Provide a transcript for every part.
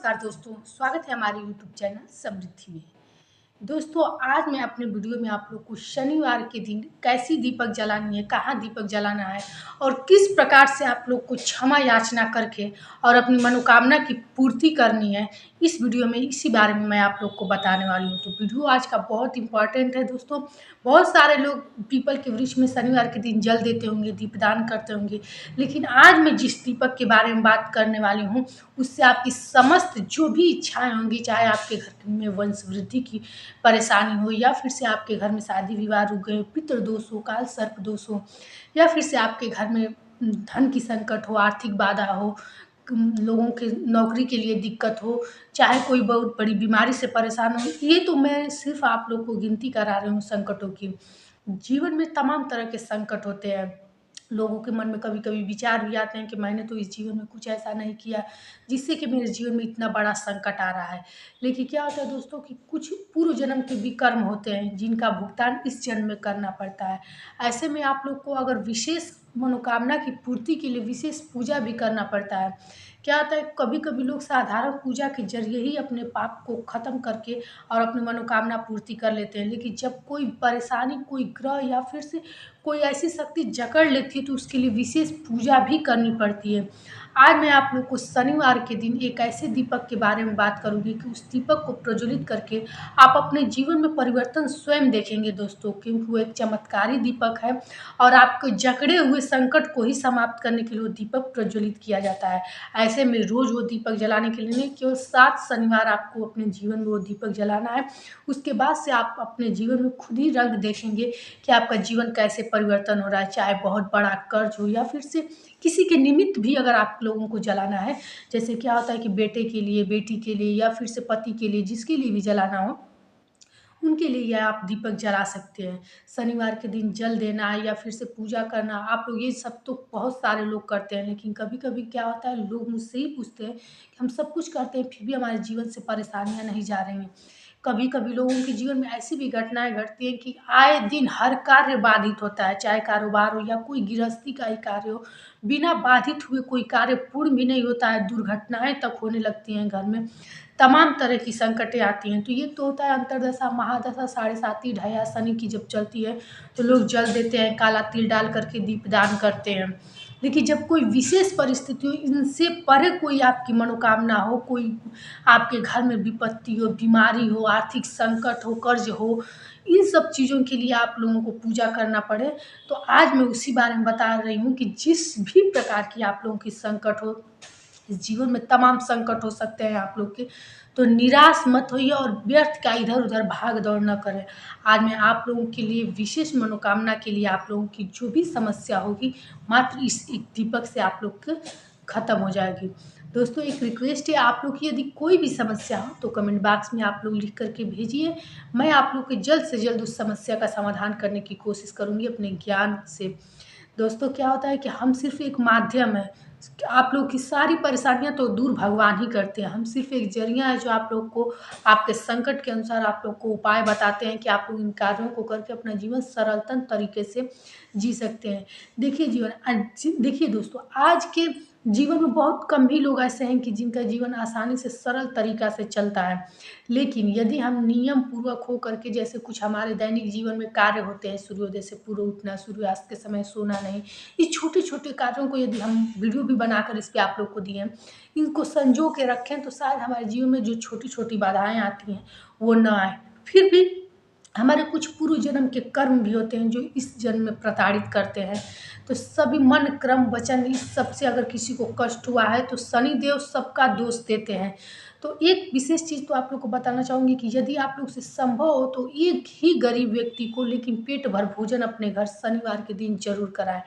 नमस्कार दोस्तों, स्वागत है हमारे यूट्यूब चैनल समृद्धि में। दोस्तों, आज मैं अपने वीडियो में आप लोग को शनिवार के दिन कैसी दीपक जलानी है, कहाँ दीपक जलाना है और किस प्रकार से आप लोग को क्षमा याचना करके और अपनी मनोकामना की पूर्ति करनी है, इस वीडियो में इसी बारे में मैं आप लोग को बताने वाली हूँ। तो वीडियो आज का बहुत इंपॉर्टेंट है दोस्तों। बहुत सारे लोग पीपल के वृक्ष में शनिवार के दिन जल देते होंगे, दीपदान करते होंगे, लेकिन आज मैं जिस दीपक के बारे में बात करने वाली हूँ, उससे आपकी समस्त जो भी इच्छाएं होंगी, चाहे आपके घर में वंश वृद्धि की परेशानी हो या फिर से आपके घर में शादी विवाह रुक गए, पितृ दोष हो, काल सर्प दोष हो, या फिर से आपके घर में धन की संकट हो, आर्थिक बाधा हो, लोगों के नौकरी के लिए दिक्कत हो, चाहे कोई बहुत बड़ी बीमारी से परेशान हो, ये तो मैं सिर्फ आप लोग को गिनती करा रही हूँ संकटों की। जीवन में तमाम तरह के संकट होते हैं। लोगों के मन में कभी कभी विचार भी आते हैं कि मैंने तो इस जीवन में कुछ ऐसा नहीं किया जिससे कि मेरे जीवन में इतना बड़ा संकट आ रहा है। लेकिन क्या होता है दोस्तों कि कुछ पूर्व जन्म के भी कर्म होते हैं जिनका भुगतान इस जन्म में करना पड़ता है। ऐसे में आप लोग को अगर विशेष मनोकामना की पूर्ति के लिए विशेष पूजा भी करना पड़ता है। क्या होता है, कभी कभी लोग साधारण पूजा के जरिए ही अपने पाप को खत्म करके और अपनी मनोकामना पूर्ति कर लेते हैं, लेकिन जब कोई परेशानी, कोई ग्रह या फिर से कोई ऐसी शक्ति जकड़ लेती है तो उसके लिए विशेष पूजा भी करनी पड़ती है। आज मैं आप लोग को शनिवार के दिन एक ऐसे दीपक के बारे में बात करूंगी कि उस दीपक को प्रज्वलित करके आप अपने जीवन में परिवर्तन स्वयं देखेंगे दोस्तों, क्योंकि वो एक चमत्कारी दीपक है और आपके जकड़े हुए संकट को ही समाप्त करने के लिए वो दीपक प्रज्वलित किया जाता है। ऐसे में रोज वो दीपक जलाने के लिए नहीं, केवल 7 शनिवार आपको अपने जीवन में वो दीपक जलाना है। उसके बाद से आप अपने जीवन में खुद ही रंग देखेंगे कि आपका जीवन कैसे परिवर्तन हो रहा है। चाहे बहुत बड़ा कर्ज हो या फिर से किसी के निमित्त भी अगर आप लोगों को जलाना है, जैसे क्या होता है कि बेटे के लिए, बेटी के लिए या फिर से पति के लिए, जिसके लिए भी जलाना हो उनके लिए यह आप दीपक जला सकते हैं। शनिवार के दिन जल देना या फिर से पूजा करना, आप लोग ये सब तो बहुत सारे लोग करते हैं, लेकिन कभी कभी क्या होता है, लोग मुझसे ही पूछते हैं कि हम सब कुछ करते हैं फिर भी हमारे जीवन से परेशानियां नहीं जा रही हैं। कभी कभी लोगों के जीवन में ऐसी भी घटनाएं घटती हैं कि आए दिन हर कार्य बाधित होता है, चाहे कारोबार हो या कोई गृहस्थी का ही कार्य हो, बिना बाधित हुए कोई कार्य पूर्ण भी नहीं होता है। दुर्घटनाएं तक होने लगती हैं घर में, तमाम तरह की संकटें आती हैं। तो ये तो होता है अंतरदशा, महादशा, साढ़े साती, ढैया शनि की जब चलती है तो लोग जल देते हैं, काला तिल डाल करके दीपदान करते हैं। लेकिन जब कोई विशेष परिस्थिति हो, इनसे परे कोई आपकी मनोकामना हो, कोई आपके घर में विपत्ति हो, बीमारी हो, आर्थिक संकट हो, कर्ज हो, इन सब चीज़ों के लिए आप लोगों को पूजा करना पड़े, तो आज मैं उसी बारे में बता रही हूँ कि जिस भी प्रकार की आप लोगों की संकट हो, इस जीवन में तमाम संकट हो सकते हैं आप लोग के, तो निराश मत होइए और व्यर्थ का इधर उधर भाग दौड़ न करें। आज मैं आप लोगों के लिए विशेष मनोकामना के लिए आप लोगों की जो भी समस्या होगी, मात्र इस एक दीपक से आप लोग के खत्म हो जाएगी। दोस्तों, एक रिक्वेस्ट है, आप लोग की यदि कोई भी समस्या हो तो कमेंट बॉक्स में आप लोग लिख करके भेजिए। मैं आप लोग के जल्द से जल्द उस समस्या का समाधान करने की कोशिश करूँगी अपने ज्ञान से। दोस्तों, क्या होता है कि हम सिर्फ एक माध्यम है, आप लोग की सारी परेशानियां तो दूर भगवान ही करते हैं, हम सिर्फ एक जरिया है जो आप लोग को आपके संकट के अनुसार आप लोग को उपाय बताते हैं कि आप लोग इन कार्यों को करके अपना जीवन सरलतम तरीके से जी सकते हैं। देखिए दोस्तों, आज के जीवन में बहुत कम ही लोग ऐसे हैं कि जिनका जीवन आसानी से सरल तरीका से चलता है, लेकिन यदि हम नियम पूर्वक हो करके, जैसे कुछ हमारे दैनिक जीवन में कार्य होते हैं, सूर्योदय से पूर्व उठना, सूर्यास्त के समय सोना नहीं, इस छोटे छोटे कार्यों को यदि हम वीडियो भी बनाकर इस पर आप लोग को दिए हैं, इनको संजो के रखें तो शायद हमारे जीवन में जो छोटी छोटी बाधाएं आती हैं वो न आए। फिर भी हमारे कुछ पूर्व जन्म के कर्म भी होते हैं जो इस जन्म में प्रताड़ित करते हैं। तो सभी मन, क्रम, वचन, इस सब से अगर किसी को कष्ट हुआ है तो शनिदेव सबका दोष देते हैं। तो एक विशेष चीज़ तो आप लोग को बताना चाहूँगी कि यदि आप लोग से संभव हो तो एक ही गरीब व्यक्ति को लेकिन पेट भर भोजन अपने घर शनिवार के दिन जरूर कराएं।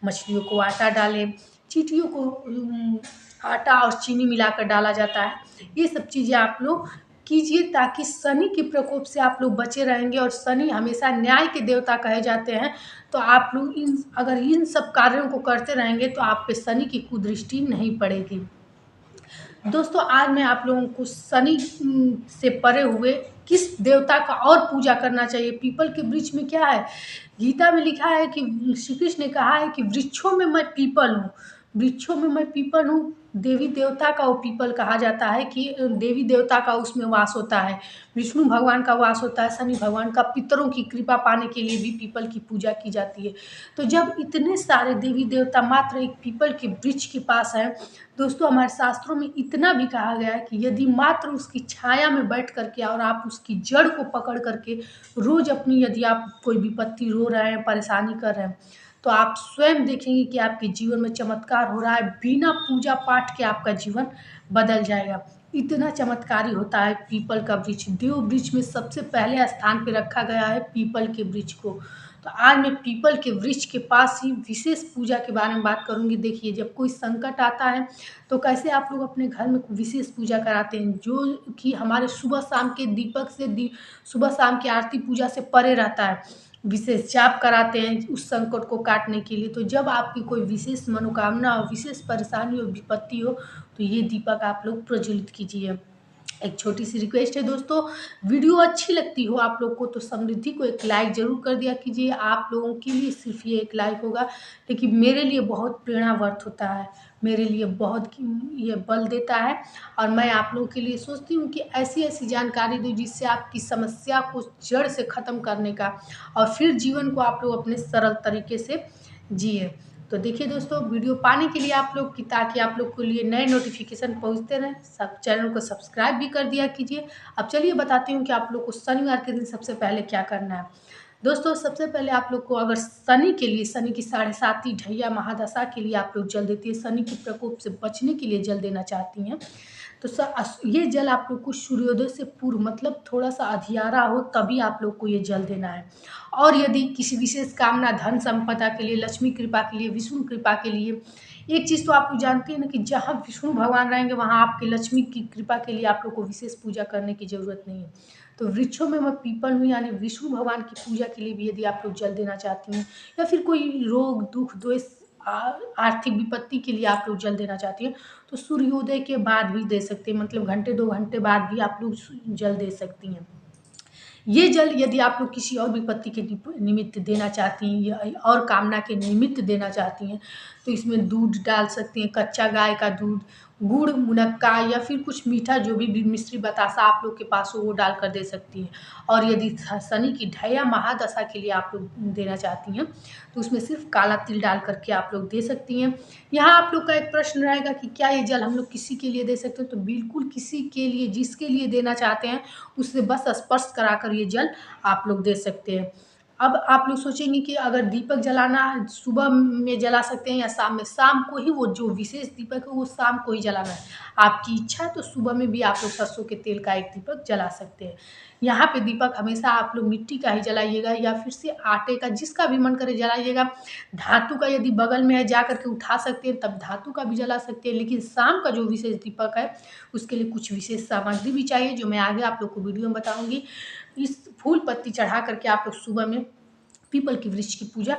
मछलियों को आटा डालें, चींटियों को आटा और चीनी मिलाकर डाला जाता है। ये सब चीज़ें आप लोग कीजिए ताकि शनि के प्रकोप से आप लोग बचे रहेंगे, और शनि हमेशा न्याय के देवता कहे जाते हैं। तो आप लोग अगर इन सब कार्यों को करते रहेंगे तो आप पे शनि की कुदृष्टि नहीं पड़ेगी। दोस्तों, आज मैं आप लोगों को शनि से परे हुए किस देवता का और पूजा करना चाहिए। पीपल के वृक्ष में क्या है, गीता में लिखा है कि श्री कृष्ण ने कहा है कि वृक्षों में मैं पीपल हूँ, वृक्षों में मैं पीपल हूँ, देवी देवता का वो पीपल कहा जाता है कि देवी देवता का उसमें वास होता है, विष्णु भगवान का वास होता है, शनि भगवान का, पितरों की कृपा पाने के लिए भी पीपल की पूजा की जाती है। तो जब इतने सारे देवी देवता मात्र एक पीपल के वृक्ष के पास हैं, दोस्तों हमारे शास्त्रों में इतना भी कहा गया है कि यदि मात्र उसकी छाया में बैठ करके और आप उसकी जड़ को पकड़ करके रोज अपनी, यदि आप कोई विपत्ति रो रहे हैं, परेशानी कर रहे हैं, तो आप स्वयं देखेंगे कि आपके जीवन में चमत्कार हो रहा है। बिना पूजा पाठ के आपका जीवन बदल जाएगा। इतना चमत्कारी होता है पीपल का वृक्ष। देव वृक्ष में सबसे पहले स्थान पे रखा गया है पीपल के वृक्ष को। तो आज मैं पीपल के वृक्ष के पास ही विशेष पूजा के बारे में बात करूंगी। देखिए, जब कोई संकट आता है तो कैसे आप लोग अपने घर में विशेष पूजा कराते हैं, जो कि हमारे सुबह शाम के दीपक से सुबह शाम की आरती पूजा से परे रहता है। विशेष जाप कराते हैं उस संकट को काटने के लिए। तो जब आपकी कोई विशेष मनोकामना हो, विशेष परेशानी हो, विपत्ति हो, तो ये दीपक आप लोग प्रज्वलित कीजिए। एक छोटी सी रिक्वेस्ट है दोस्तों, वीडियो अच्छी लगती हो आप लोग को तो समृद्धि को एक लाइक जरूर कर दिया कीजिए। आप लोगों के लिए सिर्फ ये एक लाइक होगा, लेकिन मेरे लिए बहुत प्रेरणावर्त होता है, मेरे लिए बहुत ये बल देता है। और मैं आप लोगों के लिए सोचती हूँ कि ऐसी ऐसी जानकारी दूँ जिससे आपकी समस्या को जड़ से ख़त्म करने का, और फिर जीवन को आप लोग अपने सरल तरीके से जिए। तो देखिए दोस्तों, वीडियो पाने के लिए आप लोग की, ताकि आप लोग के लिए नए नोटिफिकेशन पहुंचते रहें, सब चैनल को सब्सक्राइब भी कर दिया कीजिए। अब चलिए बताती हूँ कि आप लोग को शनिवार के दिन सबसे पहले क्या करना है। दोस्तों सबसे पहले आप लोग को, अगर शनि के लिए, शनि की 7.5 ढैया महादशा के लिए आप लोग जल देती है, शनि के प्रकोप से बचने के लिए जल देना चाहती हैं, तो ये जल आप लोग को सूर्योदय से पूर्व, मतलब थोड़ा सा अधियारा हो तभी आप लोग को ये जल देना है। और यदि किसी विशेष कामना, धन संपदा के लिए, लक्ष्मी कृपा के लिए, विष्णु कृपा के लिए, एक चीज़ तो आप लोग जानते हैं ना कि जहाँ विष्णु भगवान रहेंगे वहाँ आपके लक्ष्मी की कृपा के लिए आप लोग को विशेष पूजा करने की ज़रूरत नहीं है। तो वृक्षों में मैं पीपल हूँ, यानी विष्णु भगवान की पूजा के लिए भी यदि आप लोग जल देना चाहती हैं, या फिर कोई रोग दुख द्वेष, आर्थिक विपत्ति के लिए आप लोग जल देना चाहती हैं, तो सूर्योदय के बाद भी दे सकते हैं, मतलब घंटे 2 घंटे बाद भी आप लोग जल दे सकती हैं। ये जल यदि आप लोग किसी और विपत्ति के निमित्त देना चाहती हैं या और कामना के निमित्त देना चाहती हैं, तो इसमें दूध डाल सकती हैं, कच्चा गाय का दूध, गुड़, मुनक्का, या फिर कुछ मीठा जो भी मिश्री बतासा आप लोग के पास हो वो डाल कर दे सकती हैं। और यदि शनि की ढैया महादशा के लिए आप लोग देना चाहती हैं, तो उसमें सिर्फ काला तिल डाल करके आप लोग दे सकती हैं। यहाँ आप लोग का एक प्रश्न रहेगा कि क्या ये जल हम लोग किसी के लिए दे सकते हैं, तो बिल्कुल किसी के लिए, जिसके लिए देना चाहते हैं उससे बस स्पर्श कराकर ये जल आप लोग दे सकते हैं। अब आप लोग सोचेंगे कि अगर दीपक जलाना सुबह में जला सकते हैं या शाम में, शाम को ही, वो जो विशेष दीपक है वो शाम को ही जलाना है। आपकी इच्छा है तो सुबह में भी आप लोग सरसों के तेल का एक दीपक जला सकते हैं। यहाँ पे दीपक हमेशा आप लोग मिट्टी का ही जलाइएगा, या फिर से आटे का, जिसका भी मन करे जलाइएगा। धातु का यदि बगल में है जा करके उठा सकते हैं तब धातु का भी जला सकते हैं, लेकिन शाम का जो विशेष दीपक है उसके लिए कुछ विशेष सामग्री भी चाहिए, जो मैं आगे आप लोग को वीडियो में बताऊंगी। इस फूल पत्ती चढ़ा करके आप लोग सुबह में पीपल के वृक्ष की पूजा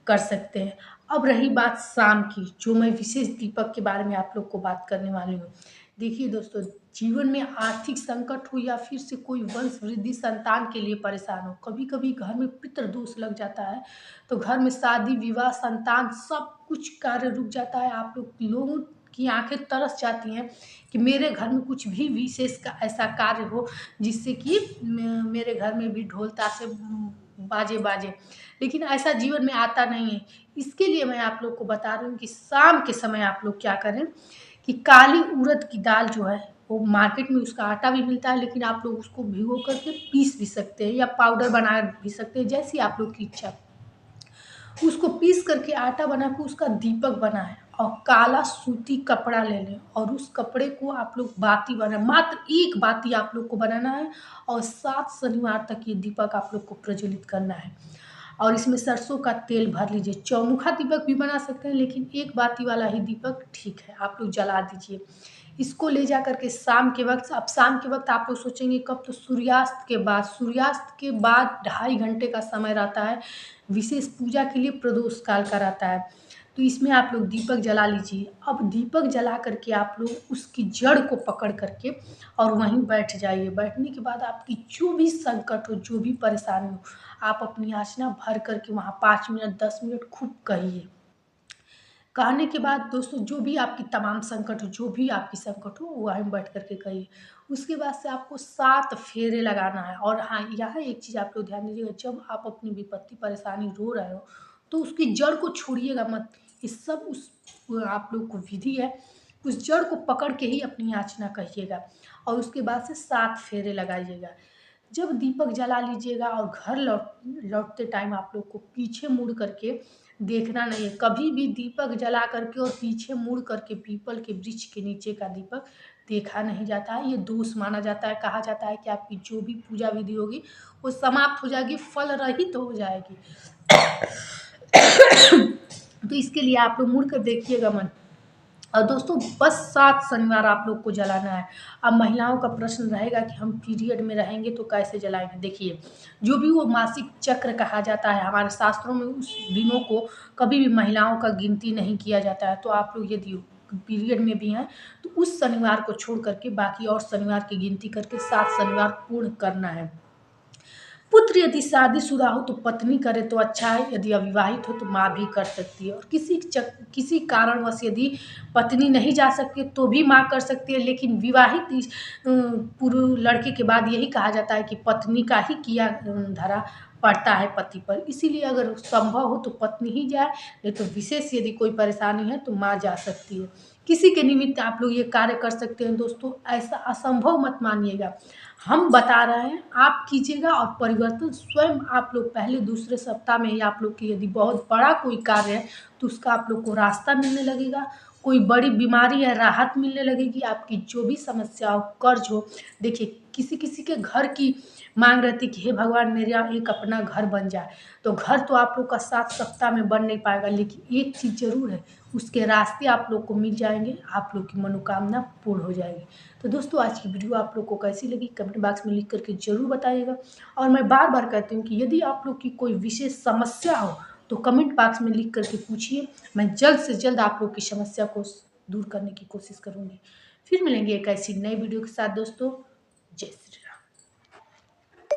कर सकते हैं। अब रही बात शाम की, जो मैं विशेष दीपक के बारे में आप लोग को बात करने वाली हूँ। देखिए दोस्तों, जीवन में आर्थिक संकट हो या फिर से कोई वंश वृद्धि, संतान के लिए परेशान हो, कभी कभी घर में पितृ दोष लग जाता है, तो घर में शादी विवाह, संतान, सब कुछ कार्य रुक जाता है। आप लोगों की आंखें तरस जाती हैं कि मेरे घर में कुछ भी विशेष का ऐसा कार्य हो जिससे कि मेरे घर में भी ढोल ताशे बाजे बाजे, लेकिन ऐसा जीवन में आता नहीं है। इसके लिए मैं आप लोग को बता रही हूँ कि शाम के समय आप लोग क्या करें कि काली उड़द की दाल जो है, वो मार्केट में उसका आटा भी मिलता है, लेकिन आप लोग उसको भिगो करके पीस भी सकते हैं या पाउडर बना भी सकते हैं, जैसी आप लोग की इच्छा। उसको पीस करके आटा बना के उसका दीपक बनाएं, और काला सूती कपड़ा ले लें, और उस कपड़े को आप लोग बाती बनाएं। मात्र एक बाती आप लोग को बनाना है, और 7 शनिवार तक ये दीपक आप लोग को प्रज्वलित करना है। और इसमें सरसों का तेल भर लीजिए। चौमुखा दीपक भी बना सकते हैं, लेकिन एक बाती वाला ही दीपक ठीक है, आप लोग जला दीजिए। इसको ले जा करके शाम के वक्त, अब शाम के वक्त आप लोग सोचेंगे कब, तो सूर्यास्त के बाद, सूर्यास्त के बाद 2.5 घंटे का समय रहता है विशेष पूजा के लिए, प्रदोष काल का रहता है। तो इसमें आप लोग दीपक जला लीजिए। अब दीपक जला करके आप लोग उसकी जड़ को पकड़ करके और वहीं बैठ जाइए। बैठने के बाद आपकी जो भी संकट हो, जो भी परेशानी हो, आप अपनी याचना भर करके वहाँ 5 मिनट 10 मिनट खूब कहिए। कहने के बाद दोस्तों जो भी आपकी तमाम संकट हो, जो भी आपकी संकट हो, वो वहीं बैठ कर के कहिए। उसके बाद से आपको 7 फेरे लगाना है। और हाँ, यहाँ एक चीज़ आप लोग ध्यान दीजिएगा, जब आप अपनी विपत्ति, परेशानी रो रहे हो, तो उसकी जड़ को छोड़िएगा मत। ये सब उस आप लोग को विधि है, उस जड़ को पकड़ के ही अपनी याचना कहिएगा और उसके बाद से 7 फेरे लगाइएगा। जब दीपक जला लीजिएगा और घर लौटते टाइम आप लोग को पीछे मुड़ करके देखना नहीं है। कभी भी दीपक जला करके और पीछे मुड़ करके पीपल के वृक्ष के नीचे का दीपक देखा नहीं जाता है। ये दोष माना जाता है। कहा जाता है कि आपकी जो भी पूजा विधि होगी वो समाप्त हो जाएगी, फल रहित हो जाएगी। तो इसके लिए आप लोग मुड़ कर देखिएगा मन। और दोस्तों बस 7 शनिवार आप लोग को जलाना है। अब महिलाओं का प्रश्न रहेगा कि हम पीरियड में रहेंगे तो कैसे जलाएंगे। देखिए, जो भी वो मासिक चक्र कहा जाता है, हमारे शास्त्रों में उस दिनों को कभी भी महिलाओं का गिनती नहीं किया जाता है। तो आप लोग यदि पीरियड में भी हैं तो उस शनिवार को छोड़ करके बाकी और शनिवार की गिनती करके 7 शनिवार पूर्ण करना है। पुत्र यदि शादीशुदा हो तो पत्नी करे तो अच्छा है, यदि अविवाहित हो तो माँ भी कर सकती है। और किसी कारणवश यदि पत्नी नहीं जा सकती तो भी माँ कर सकती है। लेकिन विवाहित पुरुष लड़के के बाद यही कहा जाता है कि पत्नी का ही किया धरा पड़ता है पति पर। इसीलिए अगर संभव हो तो पत्नी ही जाए, नहीं तो विशेष यदि कोई परेशानी है तो माँ जा सकती है। किसी के निमित्त आप लोग ये कार्य कर सकते हैं दोस्तों, ऐसा असंभव मत मानिएगा। हम बता रहे हैं, आप कीजिएगा और परिवर्तन स्वयं आप लोग पहले दूसरे सप्ताह में ही आप लोग की यदि बहुत बड़ा कोई कार्य है तो उसका आप लोग को रास्ता मिलने लगेगा। कोई बड़ी बीमारी है, राहत मिलने लगेगी। आपकी जो भी समस्या हो, कर्ज हो, देखिए किसी किसी के घर की मांग रहती कि हे भगवान मेरा एक अपना घर बन जाए। तो घर तो आप लोग का 7 सप्ताह में बन नहीं पाएगा, लेकिन एक चीज़ ज़रूर है, उसके रास्ते आप लोग को मिल जाएंगे, आप लोग की मनोकामना पूर्ण हो जाएगी। तो दोस्तों आज की वीडियो आप लोग को कैसी लगी कमेंट बॉक्स में लिख करके ज़रूर बताइएगा। और मैं बार बार कहती हूँ कि यदि आप लोग की कोई विशेष समस्या हो तो कमेंट बॉक्स में लिख करके पूछिए। मैं जल्द से जल्द आप लोग की समस्या को दूर करने की कोशिश करूँगी। फिर मिलेंगे एक ऐसी नई वीडियो के साथ दोस्तों। जय श्री राम।